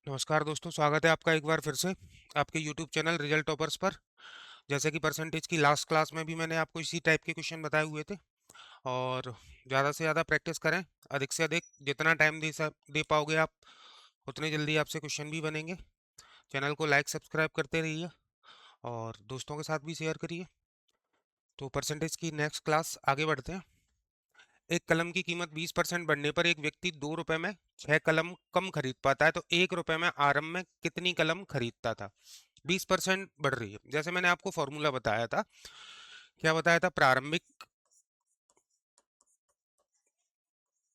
नमस्कार दोस्तों, स्वागत है आपका एक बार फिर से आपके YouTube चैनल रिजल्ट टॉपर्स पर। जैसे कि परसेंटेज की लास्ट क्लास में भी मैंने आपको इसी टाइप के क्वेश्चन बताए हुए थे। और ज़्यादा से ज़्यादा प्रैक्टिस करें, अधिक से अधिक जितना टाइम दे पाओगे आप, उतने जल्दी आपसे क्वेश्चन भी बनेंगे। चैनल को लाइक सब्सक्राइब करते रहिए और दोस्तों के साथ भी शेयर करिए। तो परसेंटेज की नेक्स्ट क्लास आगे बढ़ते हैं। एक कलम की कीमत 20% बढ़ने पर एक व्यक्ति 2 रुपए में 6 कलम कम खरीद पाता है, तो 1 रुपए में आरंभ में कितनी कलम खरीदता था। 20% बढ़ रही है, जैसे मैंने आपको फॉर्मूला बताया था। क्या बताया था? प्रारंभिक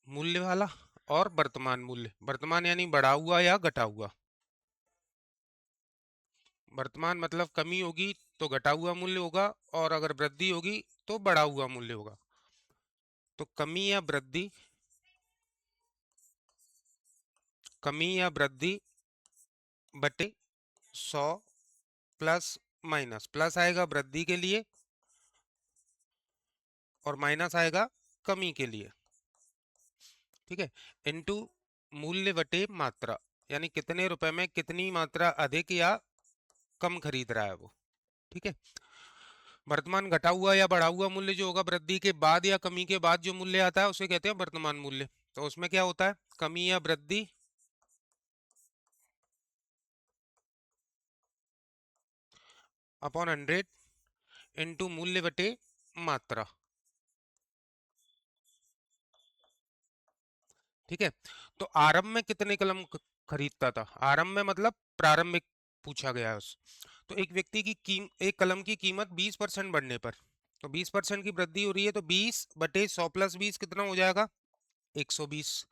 मूल्य वाला और वर्तमान मूल्य। वर्तमान यानी बढ़ा हुआ या घटा हुआ। वर्तमान मतलब कमी होगी तो घटा हुआ मूल्य होगा, और अगर वृद्धि होगी तो बढ़ा हुआ मूल्य होगा। तो कमी या वृद्धि बटे 100 प्लस माइनस। प्लस आएगा वृद्धि के लिए और माइनस आएगा कमी के लिए। ठीक है। इनटू मूल्य बटे मात्रा, यानी कितने रुपए में कितनी मात्रा अधिक या कम खरीद रहा है वो। ठीक है। वर्तमान घटा हुआ या बढ़ा हुआ मूल्य जो होगा वृद्धि के बाद या कमी के बाद जो मूल्य आता है उसे कहते हैं वर्तमान मूल्य। तो उसमें क्या होता है? कमी या वृद्धि अपॉन 100 इंटू मूल्य बटे मात्रा। ठीक है। तो आरंभ में कितने कलम खरीदता था? आरंभ में मतलब प्रारंभिक पूछा गया है उस। तो एक व्यक्ति की एक कलम की कीमत 20% बढ़ने पर, तो 20% की वृद्धि हो रही है, तो 20/100 प्लस 20 कितना हो जाएगा? 120।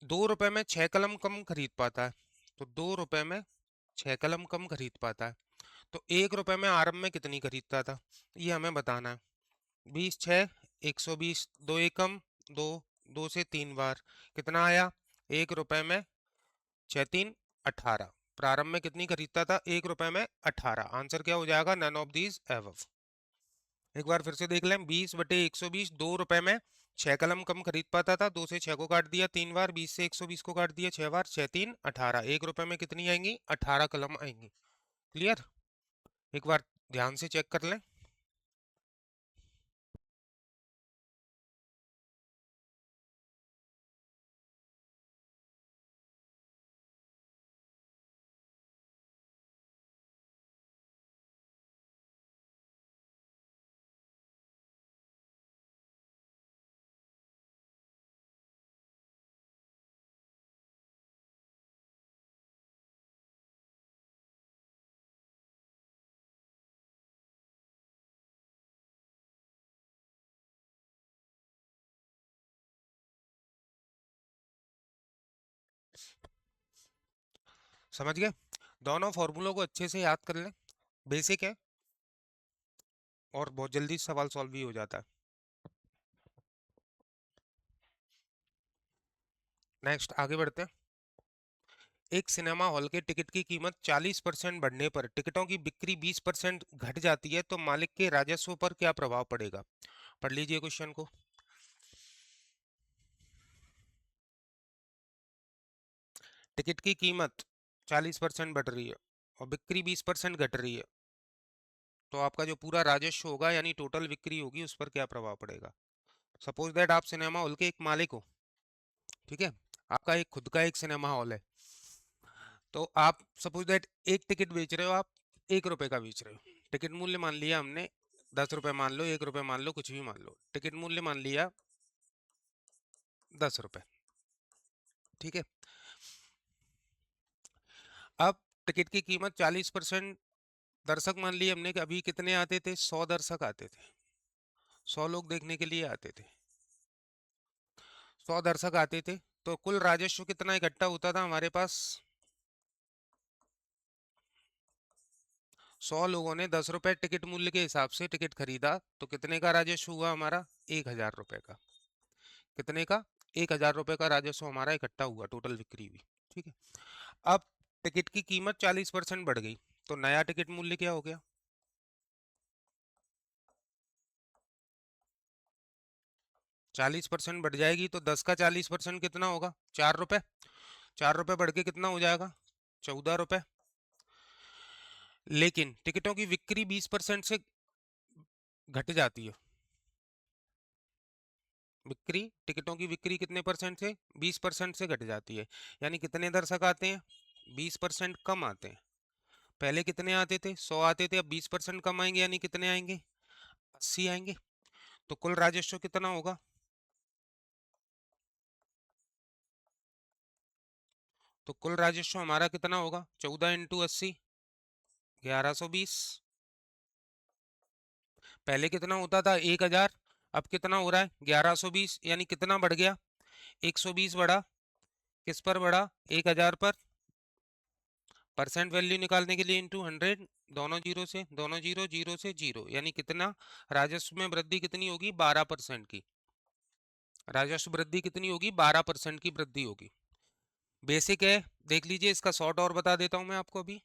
2 रुपए में 6 कलम कम खरीद पाता है, तो 2 रुपए में 6 कलम कम खरीद पाता है। तो 1 रुपए में आरंभ में कितनी खरीदता था, ये हमें बताना है। 20×6 120, दो एकम, दो, दो से 3 बार कितना आया? 1 रुपए में 6×3 = 18। प्रारंभ में कितनी खरीदता था? 1 रुपए में 18। आंसर क्या हो जाएगा? None of these above. एक बार फिर से देख लें। 20/120, 2 रुपए में 6 कलम कम खरीद पाता था। 2 से 6 को काट दिया 3 बार, 20 से 120 को काट दिया 6 बार, 6×3 = 18। 1 रुपए में कितनी आएंगी? 18 कलम आएंगी। क्लियर? एक बार ध्यान से चेक कर लें। समझ गए? दोनों फॉर्मूलों को अच्छे से याद कर लें। बेसिक है और बहुत जल्दी सवाल सॉल्व भी हो जाता है। नेक्स्ट आगे बढ़ते हैं। एक सिनेमा हॉल के टिकट की कीमत 40% बढ़ने पर टिकटों की बिक्री 20% घट जाती है, तो मालिक के राजस्व पर क्या प्रभाव पड़ेगा? पढ़ लीजिए क्वेश्चन को। टिकट की कीमत 40% बढ़ रही है और बिक्री 20% घट रही है, तो आपका जो पूरा राजस्व होगा यानी टोटल बिक्री होगी उस पर क्या प्रभाव पड़ेगा? सपोज दैट आप सिनेमा हॉल के एक मालिक हो। ठीक है। आपका एक खुद का एक सिनेमा हॉल है। तो आप सपोज दैट एक टिकट बेच रहे हो, आप 1 रुपए का बेच रहे हो। टिकट मूल्य मान लिया हमने 10 रुपए, मान लो 1 रुपए, मान लो कुछ भी मान लो। टिकट मूल्य मान लिया 10 रुपए। ठीक है। अब टिकट की कीमत 40%। दर्शक मान लिए हमने कि अभी कितने आते थे? 100 दर्शक आते थे। 100 लोग देखने के लिए आते थे। 100 दर्शक आते थे, तो कुल राजस्व कितना इकट्ठा होता था हमारे पास? 100 लोगों ने 10 रुपए टिकट मूल्य के हिसाब से टिकट खरीदा, तो कितने का राजस्व हुआ हमारा? 1,000 रुपए का। कितने का? 1,000 रुपए का राजस्व हमारा इकट्ठा हुआ, टोटल बिक्री हुई। ठीक है। अब टिकट की कीमत 40% बढ़ गई, तो नया टिकट मूल्य क्या हो गया? 40% बढ़ जाएगी तो 10 का 40% कितना होगा? 4 रुपए। ₹4 बढ़ के कितना हो जाएगा? ₹14। लेकिन टिकटों की बिक्री 20% से घट जाती है। बिक्री टिकटों की बिक्री कितने परसेंट से? 20% से घट जाती है। यानी कितने दर्शक आते हैं? 20% कम आते हैं। पहले कितने आते थे? 100 आते थे, अब 20% कम आएंगे, यानी कितने आएंगे? 80 आएंगे। तो कुल राजस्व कितना होगा? तो कुल राजस्व हमारा कितना होगा? 14 × 80, 1120। पहले कितना होता था? 1000। अब कितना हो रहा है? 1120। यानी कितना बढ़ गया? 120 बढ़ा। किस पर बढ़ा? 1000 पर। परसेंट वैल्यू निकालने के लिए इंटू 100, दोनों जीरो से, दोनों जीरो, जीरो से जीरो, यानी कितना? राजस्व में वृद्धि कितनी होगी? 12% की। राजस्व वृद्धि कितनी होगी? 12% की वृद्धि होगी। बेसिक है, देख लीजिए। इसका शॉर्ट और बता देता हूं मैं आपको अभी।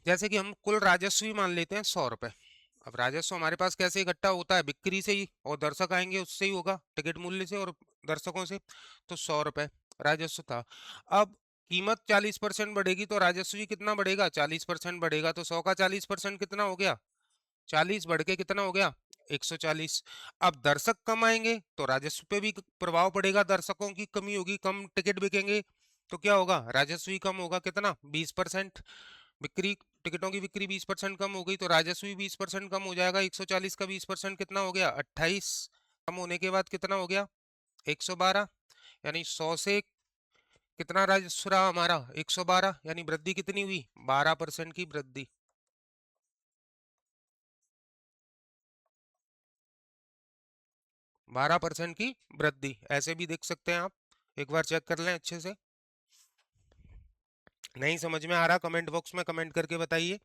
जैसे कि हम कुल राजस्व ही मान लेते हैं ₹100। अब राजस्व हमारे पास कैसे इकट्ठा होता है? बिक्री से ही, और दर्शक आएंगे उससे ही होगा, टिकट मूल्य से और दर्शकों से। तो ₹100 राजस्व था। अब कीमत 40% बढ़ेगी तो राजस्व भी कितना बढ़ेगा? 40% बढ़ेगा। तो 100 का 40% कितना हो गया? 40 बढ़ के कितना हो गया? 140। अब दर्शक कम आएंगे तो राजस्व पे भी प्रभाव पड़ेगा। दर्शकों की कमी होगी, कम टिकट बिकेंगे, तो क्या होगा? राजस्व ही कम होगा। कितना? 20%। बिक्री, टिकटों की बिक्री 20% कम हो गई तो राजस्व भी 20% कम हो जाएगा। 140 का 20% कितना हो गया? 28। कम होने के बाद कितना हो गया? 112। यानी 100 से कितना राजस्व रहा हमारा? 112। यानी वृद्धि कितनी हुई? 12% की वृद्धि। 12% की वृद्धि ऐसे भी देख सकते हैं आप। एक बार चेक कर लें अच्छे से। नहीं समझ में आ रहा, कमेंट बॉक्स में कमेंट करके बताइए।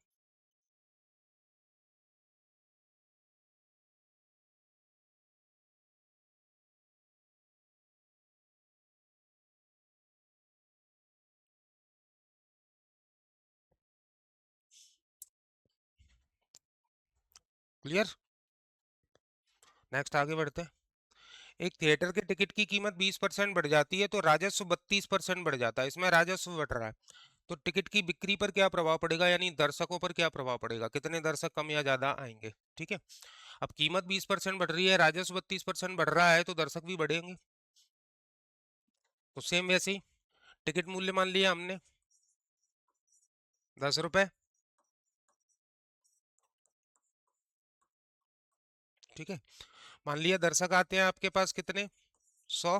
क्लियर? नेक्स्ट आगे बढ़ते हैं। एक थिएटर के टिकट की कीमत 20% बढ़ जाती है तो राजस्व 32% बढ़ जाता है। इसमें राजस्व बढ़ रहा है। तो टिकट की बिक्री पर क्या प्रभाव पड़ेगा? यानी दर्शकों पर क्या प्रभाव पड़ेगा? कितने दर्शक कम या ज्यादा आएंगे? ठीक है। अब कीमत 20% बढ़ रही है, राजस्व 32% बढ़ रहा है, तो दर्शक भी बढ़ेंगे। तो सेम वैसे ही टिकट मूल्य मान लिया हमने ₹10। ठीक है। मान लिया दर्शक आते हैं आपके पास कितने? 100।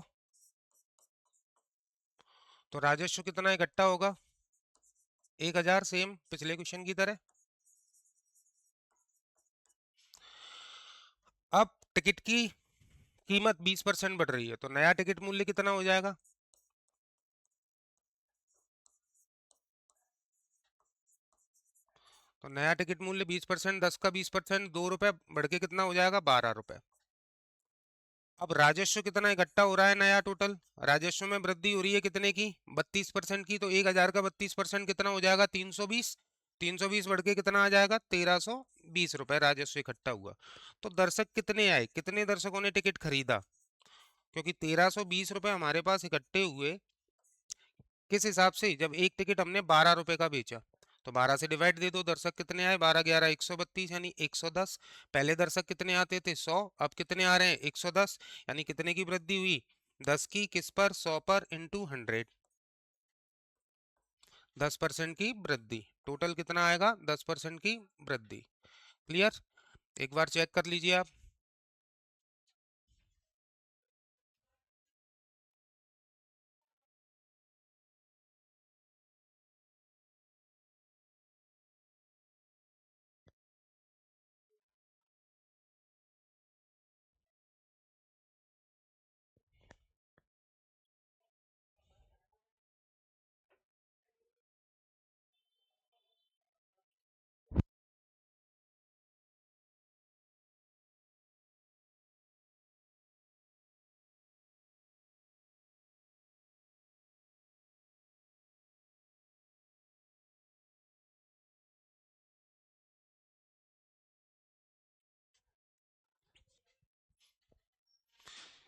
तो राजस्व कितना इकट्ठा होगा? 1000। सेम पिछले क्वेश्चन की तरह। अब टिकट की कीमत 20% बढ़ रही है तो नया टिकट मूल्य कितना हो जाएगा? तो नया टिकट मूल्य 20%, 10 का 20%, ₹2 बढ़ के कितना हो जाएगा? ₹12। अब राजस्व कितना इकट्ठा हो रहा है नया टोटल? राजस्व में वृद्धि हो रही है कितने की? 32% की। तो 1000 का 32% कितना हो जाएगा? 320। 320 बढ़ के कितना आ जाएगा? ₹1320 राजस्व इकट्ठा हुआ। तो दर्शक कितने आए? कितने दर्शकों ने टिकट खरीदा? क्योंकि ₹1320 हमारे पास इकट्ठे हुए किस हिसाब से? जब एक टिकट हमने ₹12 का बेचा तो 12 से डिवाइड दे दो। दर्शक कितने आए? 12 11 132, यानी 110। पहले दर्शक कितने आते थे? 100। अब कितने आ रहे हैं? 110। यानी कितने की वृद्धि हुई? 10 की। किस पर? 100 पर इंटू 100। 10% की वृद्धि। टोटल कितना आएगा? 10% की वृद्धि। क्लियर? एक बार चेक कर लीजिए आप।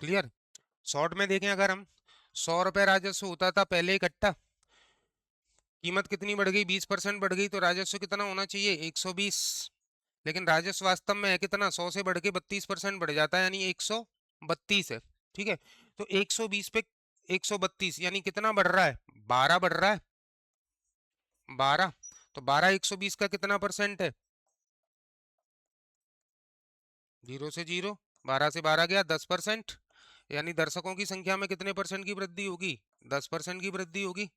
क्लियर। शॉर्ट में देखें, अगर हम 100 रुपए राजस्व होता था पहले इकट्ठा, कीमत कितनी बढ़ गई, 20% बढ़ गई, तो राजस्व कितना होना चाहिए, 120। लेकिन राजस्व वास्तव में है कितना, 100 से बढ़ के 32% बढ़ जाता है, यानी 132 है। ठीक है, तो 120 पे 132 यानी कितना बढ़ रहा है, 12 बढ़ रहा है, 12। तो 12 120 का कितना परसेंट है, 0 से 0, 12 से 12 गया 10%। यानी दर्शकों की संख्या में कितने परसेंट की वृद्धि होगी, 10% की वृद्धि होगी।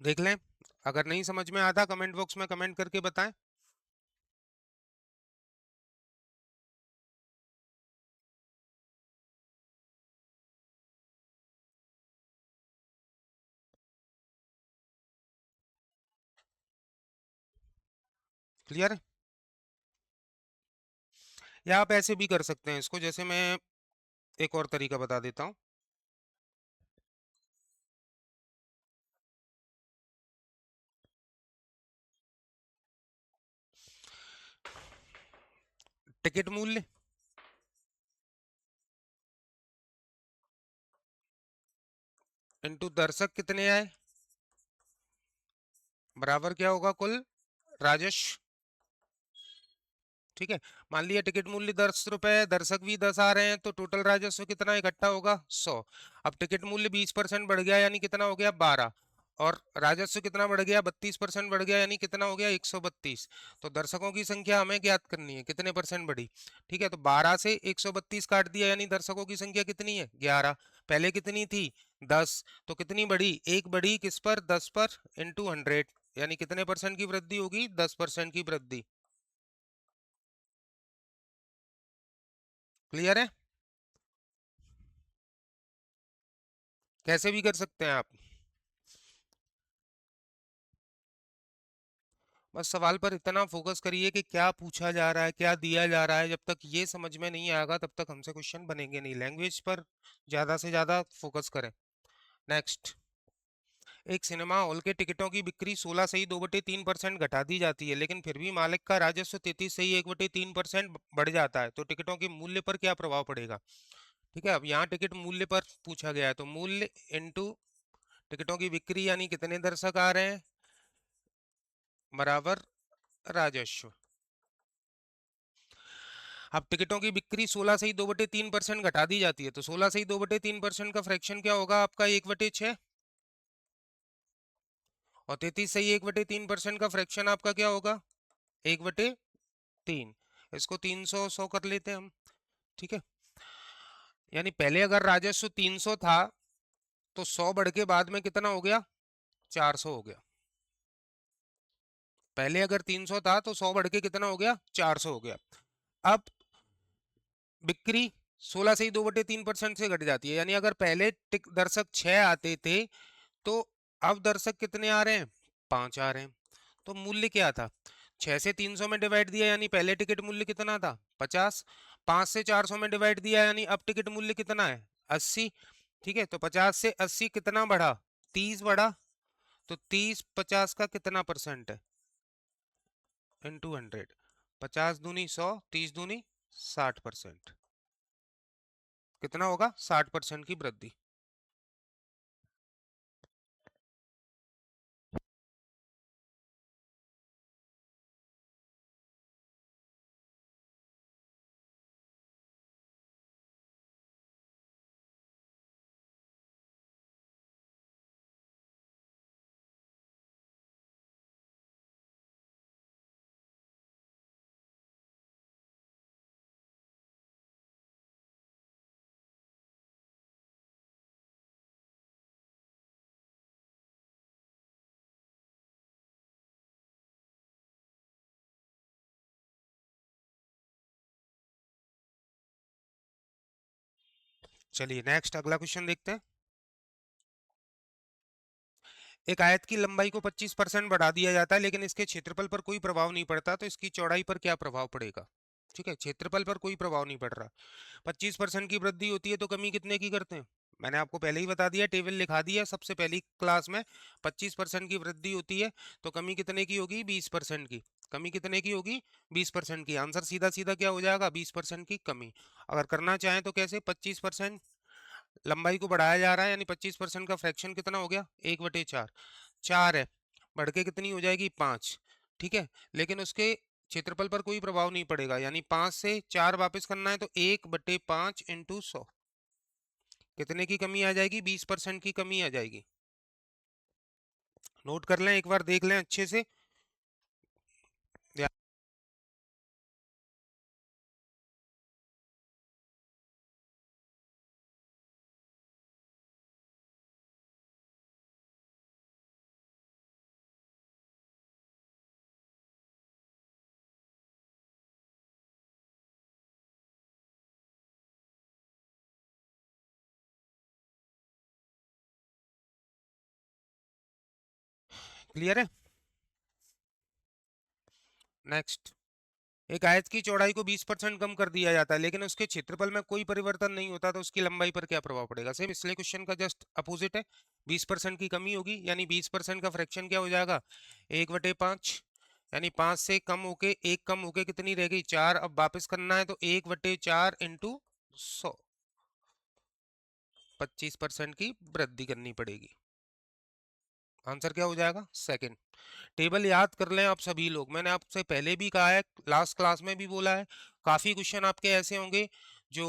देख लें, अगर नहीं समझ में आता कमेंट बॉक्स में कमेंट करके बताएं। क्लियर है, या आप ऐसे भी कर सकते हैं इसको, जैसे मैं एक और तरीका बता देता हूँ। टिकट मूल्य इनटू दर्शक कितने आए, बराबर क्या होगा, कुल राजस्व। ठीक है, मान लिया टिकट मूल्य 10 रुपए है, दर्शक भी 10 आ रहे हैं, तो टोटल राजस्व कितना इकट्ठा होगा, 100। अब टिकट मूल्य 20% बढ़ गया, यानी कितना हो गया, 12। और राजस्व कितना बढ़ गया, 32% बढ़ गया, यानी कितना हो गया, 132। तो दर्शकों की संख्या हमें ज्ञात करनी है, कितने परसेंट बढ़ी। ठीक है, तो 12 से 132 काट दिया, यानी दर्शकों की संख्या कितनी है, 11। पहले कितनी थी, 10। तो कितनी बढ़ी, एक बढ़ी किस पर, 10 पर, इंटू 100। यानी कितने परसेंट की वृद्धि होगी, 10% की वृद्धि। क्लियर है, कैसे भी कर सकते हैं आप। बस सवाल पर इतना फोकस करिए कि क्या पूछा जा रहा है, क्या दिया जा रहा है। जब तक ये समझ में नहीं आएगा तब तक हमसे क्वेश्चन बनेंगे नहीं। लैंग्वेज पर ज्यादा से ज्यादा फोकस करें। नेक्स्ट, एक सिनेमा हॉल के टिकटों की बिक्री 16 से ही 2/3% घटा दी जाती है, लेकिन फिर भी मालिक का राजस्व 33 से ही 1/3% बढ़ जाता है, तो टिकटों के मूल्य पर क्या प्रभाव पड़ेगा। ठीक है, अब यहाँ टिकट मूल्य पर पूछा गया है, तो मूल्य इनटू टिकटों की बिक्री, यानी कितने दर्शक आ रहे हैं, बराबर राजस्व। अब टिकटों की बिक्री 16 से ही 2/3% घटा दी जाती है, तो 16 से ही 2/3% का फ्रैक्शन क्या होगा आपका, 1/6। और 33 से ही 1/3% का फ्रैक्शन आपका क्या होगा, 1/3। इसको 300 कर लेते हैं हम। ठीक है, यानी पहले अगर राजस्व 300 था, तो 100 बढ़ के बाद में कितना हो गया, 400 हो गया। पहले अगर 300 था तो 100 बढ़ के कितना हो गया, 400 हो गया। अब बिक्री 16 से ही 2/3% से घट जाती है, यानी अगर पहले दर्शक 6 आते थे, तो अब दर्शक कितने आ रहे हैं, 5 आ रहे हैं। तो मूल्य क्या था, 6 से 300 में डिवाइड दिया, यानी पहले टिकट मूल्य कितना था, 50। 5 से 400 में डिवाइड दिया, यानी अब टिकट मूल्य कितना है, 80। ठीक है, तो 50 से 80 कितना बढ़ा, 30 बढ़ा। तो 30 50 का कितना परसेंट है, इंटू 100। 50 दूनी 100, 30 दूनी 60%। कितना होगा, 60% की वृद्धि। चलिए नेक्स्ट अगला क्वेश्चन देखते हैं। एक आयत की लंबाई को 25% बढ़ा दिया जाता है, लेकिन इसके क्षेत्रफल पर कोई प्रभाव नहीं पड़ता, तो इसकी चौड़ाई पर क्या प्रभाव पड़ेगा। ठीक है, क्षेत्रफल पर कोई प्रभाव नहीं पड़ रहा, 25% की वृद्धि होती है, तो कमी कितने की करते हैं। मैंने आपको पहले ही बता दिया, टेबल लिखा दिया सबसे पहली क्लास में। 25% की वृद्धि होती है, तो कमी कितने की होगी, 20% की। कमी कितने की होगी? 20% की। आंसर सीधा सीधा क्या हो जाएगा? 20% की कमी। अगर करना चाहें तो कैसे? 25% लंबाई को बढ़ाया जा रहा है, यानी 25% का फ्रैक्शन कितना हो गया? 1/4। 4 है, बढ़ के कितनी हो जाएगी? 5। ठीक है, लेकिन उसके क्षेत्रफल पर कोई प्रभाव नहीं पड़ेगा, यानी 5 से 4 वापस करना है तो 1/5 इंटू 100 कितने की कमी आ जाएगी? 20% की कमी आ जाएगी। नोट कर लें, एक बार देख लें अच्छे से। क्लियर है? नेक्स्ट, एक आयत की चौड़ाई को 20% कम कर दिया जाता है, लेकिन उसके क्षेत्रफल में कोई परिवर्तन नहीं होता, तो उसकी लंबाई पर क्या प्रभाव पड़ेगा? सेम पिछले क्वेश्चन का जस्ट अपोजिट है। 20% की कमी होगी, यानी 20% का फ्रैक्शन क्या हो जाएगा? 1/5, यानी 5 से कम होके 1 कम होके कितनी रह गई? 4। अब वापस करना है तो 1/4 इंटू 100 25% की वृद्धि करनी पड़ेगी। आंसर क्या हो जाएगा? सेकंड। टेबल याद कर लें आप सभी लोग, मैंने आपसे पहले भी कहा है, लास्ट क्लास में भी बोला है, काफी क्वेश्चन आपके ऐसे होंगे जो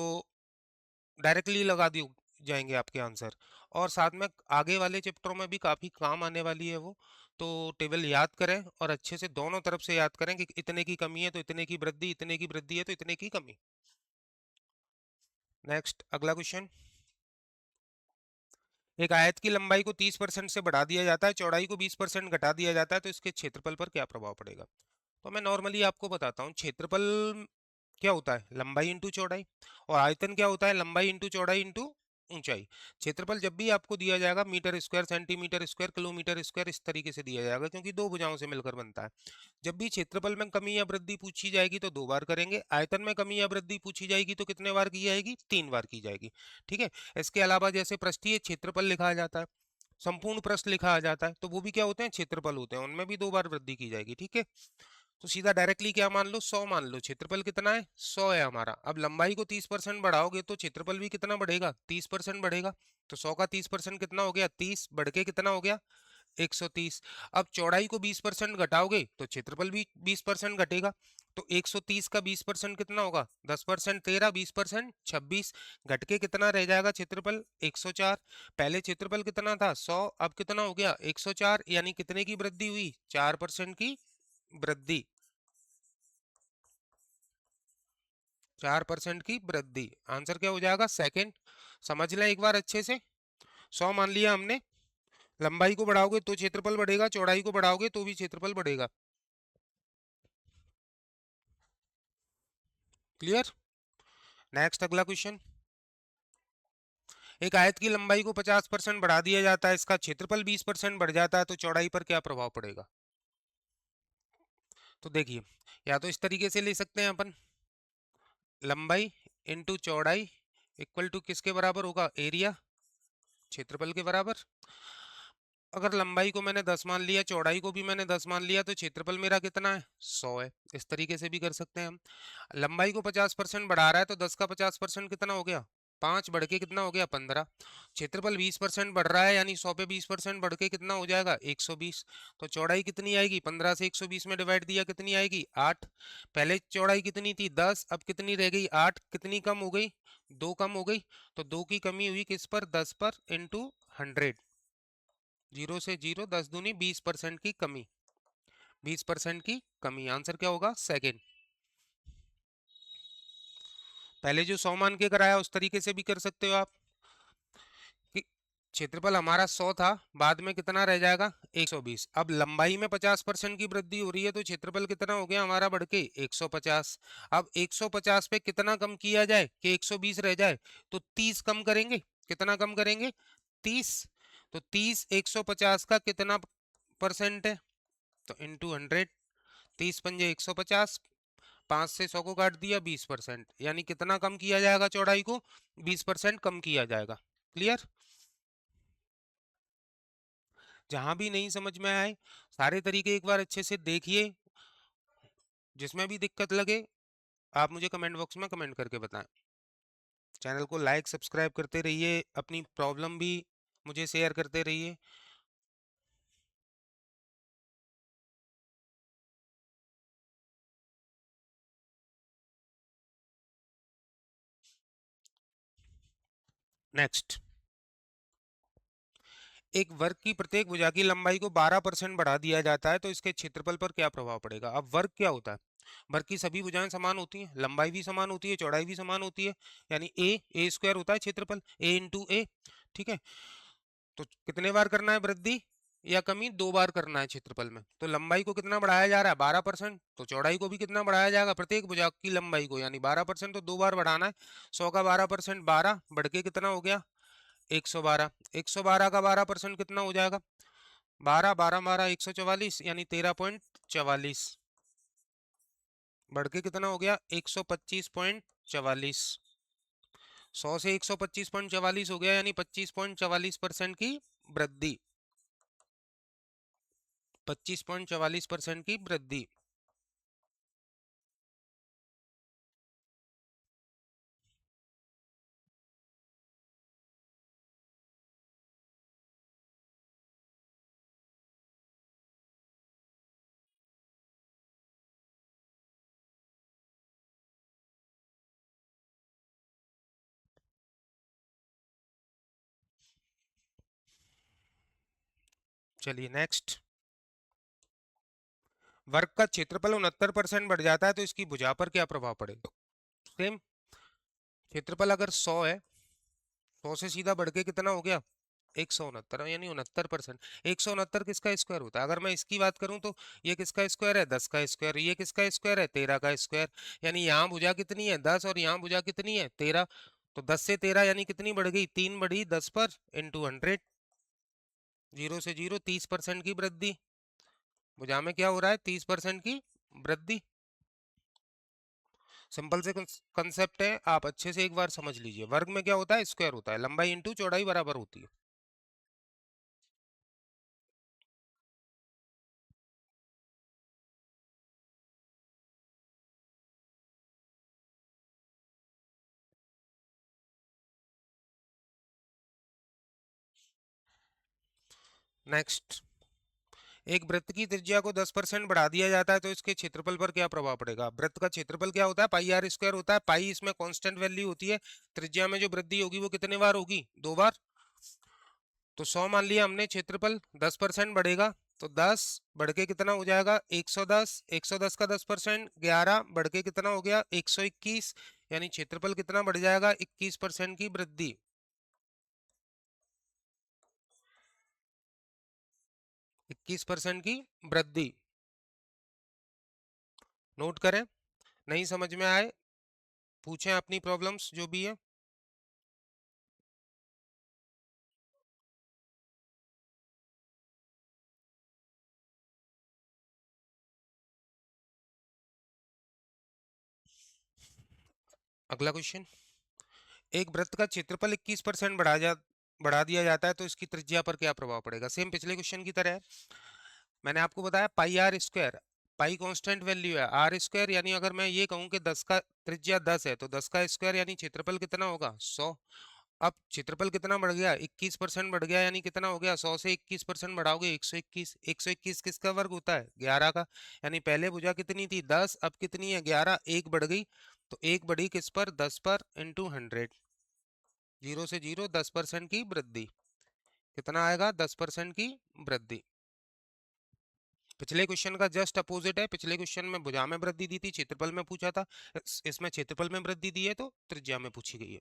डायरेक्टली लगा दी जाएंगे आपके आंसर, और साथ में आगे वाले चैप्टरों में भी काफी काम आने वाली है वो। तो टेबल याद करें और अच्छे से दोनों तरफ से याद करें कि इतने की कमी है तो इतने की वृद्धि, इतने की वृद्धि है तो इतने की कमी। नेक्स्ट, अगला क्वेश्चन। एक आयत की लंबाई को 30% से बढ़ा दिया जाता है, चौड़ाई को 20% घटा दिया जाता है, तो इसके क्षेत्रफल पर क्या प्रभाव पड़ेगा? तो मैं नॉर्मली आपको बताता हूँ, क्षेत्रफल क्या होता है? लंबाई इंटू चौड़ाई। और आयतन क्या होता है? लंबाई इंटू चौड़ाई इंटू ऊंचाई। क्षेत्रफल जब भी आपको दिया जाएगा metre square, centimetre square, kilometre square, इस तरीके से दिया जाएगा, क्योंकि दो भुजाओं से मिलकर बनता है। जब भी क्षेत्रफल में कमी या वृद्धि पूछी जाएगी तो 2 बार करेंगे, आयतन में कमी या वृद्धि पूछी जाएगी तो कितने बार की जाएगी? 3 बार की जाएगी। ठीक है, इसके अलावा जैसे पृष्ठीय क्षेत्रफल लिखा जाता है, संपूर्ण पृष्ठ लिखा आ जाता है, तो वो भी क्या होते हैं? क्षेत्रफल होते हैं, उनमें भी 2 बार वृद्धि की जाएगी। ठीक है, तो सीधा डायरेक्टली क्या मान लो? 100 मान लो। क्षेत्रफल कितना है? 100 है हमारा। अब लंबाई को 30% बढ़ाओगे तो क्षेत्रफल भी कितना बढ़ेगा? 30% बढ़ेगा। तो 100 का 30% कितना हो गया? 30 बढ़ के कितना हो गया? 130। अब चौड़ाई को 20% घटाओगे तो क्षेत्रफल भी 20% घटेगा। तो 130 का 20% कितना होगा? 10%। 13, 20%, 26। घट के कितना रह जाएगा क्षेत्रफल? 104। पहले क्षेत्रफल कितना था? 100, अब कितना हो गया? 104, यानी कितने की वृद्धि हुई? 4% की वृद्धि। 4% की वृद्धि। आंसर क्या हो जाएगा? सेकंड। समझ लें एक बार अच्छे से। 100 मान लिया हमने, लंबाई को बढ़ाओगे तो क्षेत्रफल बढ़ेगा, चौड़ाई को बढ़ाओगे तो भी क्षेत्रफल बढ़ेगा। क्लियर? नेक्स्ट, अगला क्वेश्चन। एक आयत की लंबाई को 50% बढ़ा दिया जाता है, इसका क्षेत्रफल 20% बढ़ जाता है, तो चौड़ाई पर क्या प्रभाव पड़ेगा? तो देखिए, या तो इस तरीके से ले सकते हैं अपन, लंबाई इंटू चौड़ाई इक्वल टू किसके बराबर होगा? एरिया, क्षेत्रफल के बराबर। अगर लंबाई को मैंने 10 मान लिया, चौड़ाई को भी मैंने 10 मान लिया, तो क्षेत्रफल मेरा कितना है? 100 है। इस तरीके से भी कर सकते हैं हम। लंबाई को 50% बढ़ा रहा है तो 10 का 50% कितना हो गया? 5 बढ़ के कितना हो गया? 15। क्षेत्रफल 20% बढ़ रहा है, यानी 100 पे 20% बढ़ के कितना हो जाएगा? 120। तो चौड़ाई कितनी आएगी? 15 से 120 में डिवाइड दिया, कितनी आएगी? 8। पहले चौड़ाई कितनी थी? 10, अब कितनी रह गई? 8। कितनी कम हो गई? 2 कम हो गई। तो 2 की कमी हुई किस पर? 10 पर, इंटू 100। 0 से 0, 10 दूनी 20% की कमी। 20% की कमी। आंसर क्या होगा? सेकंड। पहले जो 100 मान के कराया उस तरीके से भी कर सकते हो आप, कि क्षेत्रफल हमारा 100 था, बाद में कितना रह जाएगा? 120। अब लंबाई में 50% की वृद्धि हो रही है, तो क्षेत्रफल कितना हो गया हमारा बढ़ के? 150। अब 150 पे कितना कम किया जाए कि 120 रह जाए? तो 30 कम करेंगे। कितना कम करेंगे? 30। तो 30 150 का कितना परसेंट है? तो इंटू 100। 30 पंजे 150, 5 से 100 को काट दिया, 20%, यानी कितना कम किया जाएगा चौड़ाई को? 20% कम किया जाएगा। क्लियर? जहां भी नहीं समझ में आए, सारे तरीके एक बार अच्छे से देखिए, जिसमें भी दिक्कत लगे आप मुझे कमेंट बॉक्स में कमेंट करके बताएं। चैनल को लाइक सब्सक्राइब करते रहिए, अपनी प्रॉब्लम भी मुझे शेयर करते रहिए। नेक्स्ट, एक वर्ग की प्रत्येक भुजा की लंबाई को 12% बढ़ा दिया जाता है तो इसके क्षेत्रफल पर क्या प्रभाव पड़ेगा। अब वर्ग क्या होता है? वर्ग की सभी भुजाएं समान होती हैं, लंबाई भी समान होती है, चौड़ाई भी समान होती है, यानी ए स्क्वायर होता है क्षेत्रफल, ए इंटू ए। ठीक है, तो कितने बार करना है वृद्धि या कमी? 2 बार करना है क्षेत्रफल में। तो लंबाई को कितना बढ़ाया जा रहा है? 12%। तो चौड़ाई को भी कितना बढ़ाया जाएगा? प्रत्येक भुजा की लंबाई को, यानी 12%, तो 2 बार बढ़ाना है। 100 का 12% 12, बढ़ के कितना हो गया? 112। 112 का 12% कितना हो जाएगा? 12, 12, 12, 144, यानी 13.44, बढ़ के कितना हो गया? 125.44। 100 से 125.44 हो गया, यानी 25.44% की वृद्धि। 25.44% की वृद्धि। चलिए नेक्स्ट, वर्ग का क्षेत्रफल 69% बढ़ जाता है तो इसकी भुजा पर क्या प्रभाव पड़ेगा? सेम, क्षेत्रफल अगर 100 है, 100 से सीधा बढ़ के कितना हो गया? 169, यानी 69%। 169 किसका स्क्वायर होता है? अगर मैं इसकी बात करूं तो ये किसका स्क्वायर है? 10 का स्क्वायर। ये किसका स्क्वायर है? 13 का स्क्वायर। यानी यहाँ भुजा कितनी है? 10, और यहाँ भुजा कितनी है? 13। तो 10 से 13 यानी कितनी बढ़ गई? 3 बढ़ी 10 पर, इंटू 100। 0 से 0, 30% की वृद्धि। भुजा में क्या हो रहा है? 30% की वृद्धि। सिंपल से कंसेप्ट है, आप अच्छे से एक बार समझ लीजिए। वर्ग में क्या होता है? स्क्वायर होता है, लंबाई इंटू चौड़ाई बराबर होती है। नेक्स्ट, एक वृत्त की त्रिज्या को 10% बढ़ा दिया जाता है तो इसके क्षेत्रफल पर क्या प्रभाव पड़ेगा? वृत्त का क्षेत्रफल क्या होता है? पाई आर स्क्वायर होता है। पाई इसमें कांस्टेंट वैल्यू होती है। त्रिज्या में जो वृद्धि होगी वो कितने बार होगी? 2 बार। तो 100 मान लिया हमने, क्षेत्रफल 10% बढ़ेगा, तो 10 बढ़ के कितना हो जाएगा? 110। 110 का 10% 11, बढ़ के कितना हो गया? 121, यानी क्षेत्रफल कितना बढ़ जाएगा? 21% की वृद्धि। 21% की वृद्धि। नोट करें, नहीं समझ में आए पूछें अपनी प्रॉब्लम्स जो भी है। अगला क्वेश्चन, एक वृत्त का क्षेत्रफल 21% बढ़ा दिया जाता है तो इसकी त्रिज्या पर क्या प्रभाव पड़ेगा? सेम पिछले क्वेश्चन की तरह है। मैंने आपको बताया pi R square, pi constant value है, आर स्क्वायर, यानी अगर मैं ये कहूं कि 10 का त्रिज्या 10 है तो 10 का स्क्वायर, यानी क्षेत्रफल कितना होगा? 100। अब क्षेत्रफल कितना बढ़ गया? 21% बढ़ गया, यानी कितना हो गया? 100 से 21% बढ़ाओगे 121। 121 किसका वर्ग होता है? 11 का। यानी पहले भुजा कितनी थी? 10, अब कितनी है? 11, एक बढ़ गई। तो एक बढ़ी किस पर? 10 पर, इंटू 100। 0 से 0, 10% की वृद्धि। कितना आएगा? 10% की वृद्धि। पिछले क्वेश्चन का जस्ट अपोजिट है। पिछले क्वेश्चन में भुजा में वृद्धि दी थी, क्षेत्रफल में पूछा था। इसमें क्षेत्रफल में वृद्धि दी है तो त्रिज्या में पूछी गई है।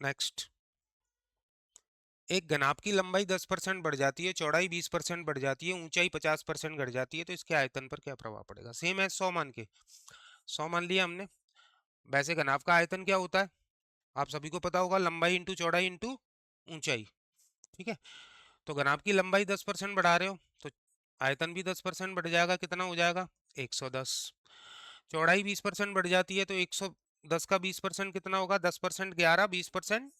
नेक्स्ट, एक घनाभ की लंबाई 10% बढ़ जाती है, चौड़ाई 20% बढ़ जाती है, ऊंचाई 50% घट जाती है तो इसके आयतन पर क्या प्रभाव पड़ेगा? सेम है 100 मान के, 100 मान लिया हमने। वैसे घनाभ का आयतन क्या होता है? आप सभी को पता होगा, लंबाई इंटू चौड़ाई इंटू ऊंचाई। ठीक है, तो घनाभ की लंबाई 10% बढ़ा रहे हो तो आयतन भी 10% बढ़ जाएगा, कितना हो जाएगा 110। चौड़ाई 20% बढ़ जाती है तो 110 का 20% कितना होगा, 10% 11, 20%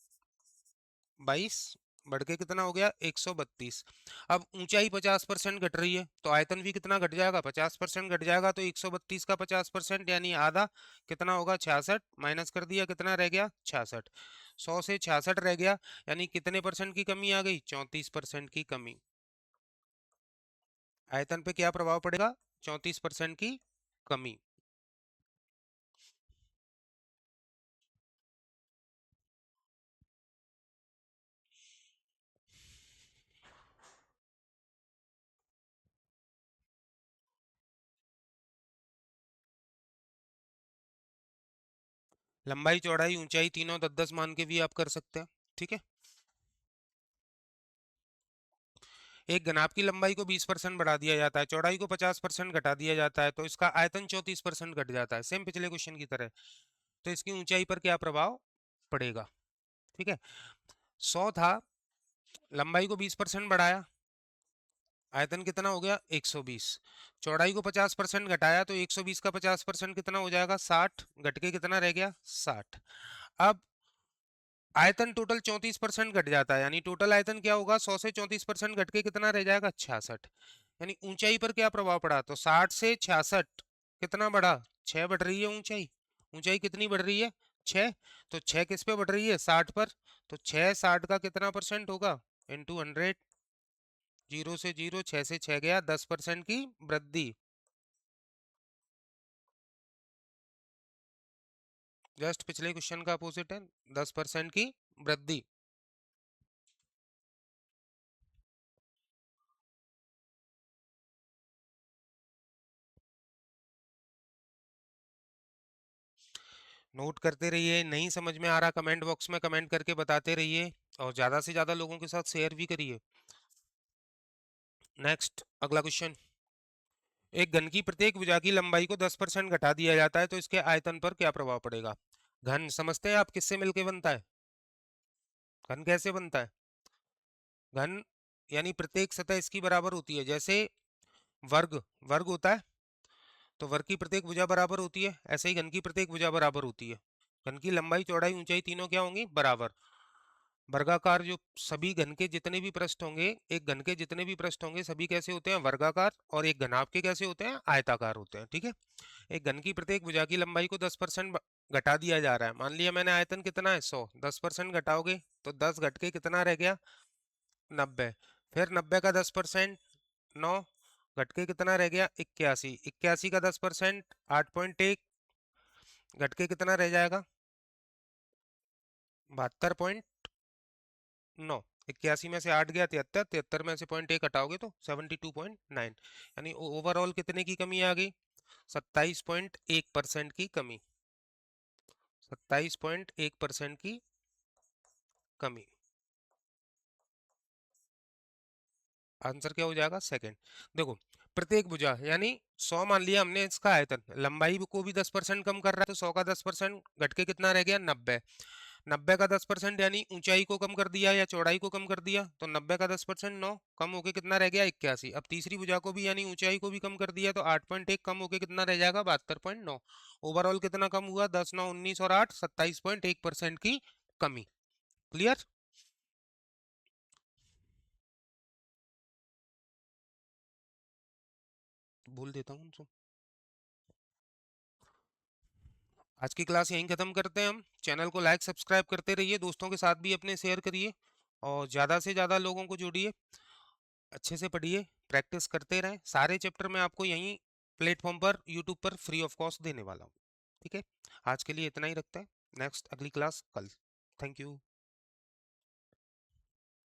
22, बढ़ के कितना हो गया 132। अब ऊंचाई 50% घट रही है तो आयतन भी कितना घट जाएगा, 50% घट जाएगा, तो 132 का 50% यानी आधा, कितना होगा 66, माइनस कर दिया कितना रह गया 66। 100 से 66 रह गया, यानी कितने परसेंट की कमी आ गई, 34% की कमी। आयतन पे क्या प्रभाव पड़ेगा, 34% की कमी। लंबाई चौड़ाई ऊंचाई तीनों 10-10 मान के भी आप कर सकते हैं, ठीक है। एक घनाभ की लंबाई को 20% बढ़ा दिया जाता है, चौड़ाई को 50% घटा दिया जाता है, तो इसका आयतन 34% घट जाता है, सेम पिछले क्वेश्चन की तरह। तो इसकी ऊंचाई पर क्या प्रभाव पड़ेगा, ठीक है। 100 था, लंबाई को 20% बढ़ाया, आयतन कितना हो गया 120। चौड़ाई को 50% घटाया तो 120 का 50% कितना हो जाएगा 60, घट के कितना रह गया 60। अब आयतन टोटल 34% घट जाता है, यानी टोटल आयतन क्या होगा, 100 से 34% घट के कितना रह जाएगा 66। यानी ऊंचाई पर क्या प्रभाव पड़ा, तो 60 से 66 कितना बढ़ा, 6 बढ़ रही है ऊंचाई। ऊंचाई कितनी बढ़ रही है 6, तो 6 किस पे बढ़ रही है 60 पर, तो 6 60 का कितना परसेंट होगा इंटू 100। 0 से 0, 6 से 6 गया, 10% की वृद्धि। जस्ट पिछले क्वेश्चन का अपोजिट है, 10% की वृद्धि। नोट करते रहिए, नहीं समझ में आ रहा कमेंट बॉक्स में कमेंट करके बताते रहिए, और ज्यादा से ज्यादा लोगों के साथ शेयर भी करिए। नेक्स्ट अगला क्वेश्चन, एक घन की प्रत्येक भुजा की लंबाई को 10% घटा दिया जाता है तो इसके आयतन पर क्या प्रभाव पड़ेगा। घन समझते हैं आप किससे मिलके बनता है, घन कैसे बनता है। घन यानी प्रत्येक सतह इसकी बराबर होती है, जैसे वर्ग, वर्ग होता है तो वर्ग की प्रत्येक भुजा बराबर होती है, ऐसे ही घन की प्रत्येक भुजा बराबर होती है। घन की लंबाई चौड़ाई ऊंचाई तीनों क्या होंगी, बराबर। वर्गाकार जो सभी घन के जितने भी पृष्ठ होंगे, एक घन के जितने भी पृष्ठ होंगे सभी कैसे होते हैं, वर्गाकार, और एक घनाभ के कैसे होते हैं, आयताकार होते हैं, ठीक है। एक घन की प्रत्येक भुजा की लंबाई को 10% घटा दिया जा रहा है। मान लिया मैंने आयतन कितना है 100, 10% घटाओगे तो 10 घट के कितना रह गया 90। फिर 90 का 10% 9, घट के कितना रह गया 81। 81 का 10% 8.1, घट के कितना रह जाएगा 72.9। 81 में से 8 गया 73, 73 में से 0.1 हटाओगे तो 72.9, यानी ओवरऑल कितने की कमी आ गई, 27.1% की कमी, 27.1% की कमी। आंसर क्या हो जाएगा सेकंड। देखो, प्रत्येक भुजा यानी 100 मान लिया हमने, इसका आयतन लंबाई को भी 10% कम कर रहा है, तो 100 का 10% घट के कितना रह गया 90। 90 का 10% यानी ऊंचाई को कम कर दिया या चौड़ाई को कम कर दिया, तो 90 का 10% 9, कम होके कितना रह गया 81। अब तीसरी भुजा को भी यानी ऊंचाई को भी कम कर दिया, तो 8.1 कम होके कितना रह जाएगा 72.9। ओवरऑल कितना कम हुआ, 10 9 19 और 8 27.1% की कमी। क्लियर। बोल देता हूँ। आज की क्लास यहीं खत्म करते हैं हम। चैनल को लाइक सब्सक्राइब करते रहिए, दोस्तों के साथ भी अपने शेयर करिए, और ज़्यादा से ज़्यादा लोगों को जोड़िए। अच्छे से पढ़िए, प्रैक्टिस करते रहें, सारे चैप्टर मैं आपको यहीं प्लेटफॉर्म पर यूट्यूब पर फ्री ऑफ कॉस्ट देने वाला हूँ, ठीक है। आज के लिए इतना ही रखते हैं, नेक्स्ट अगली क्लास कल। Thank you.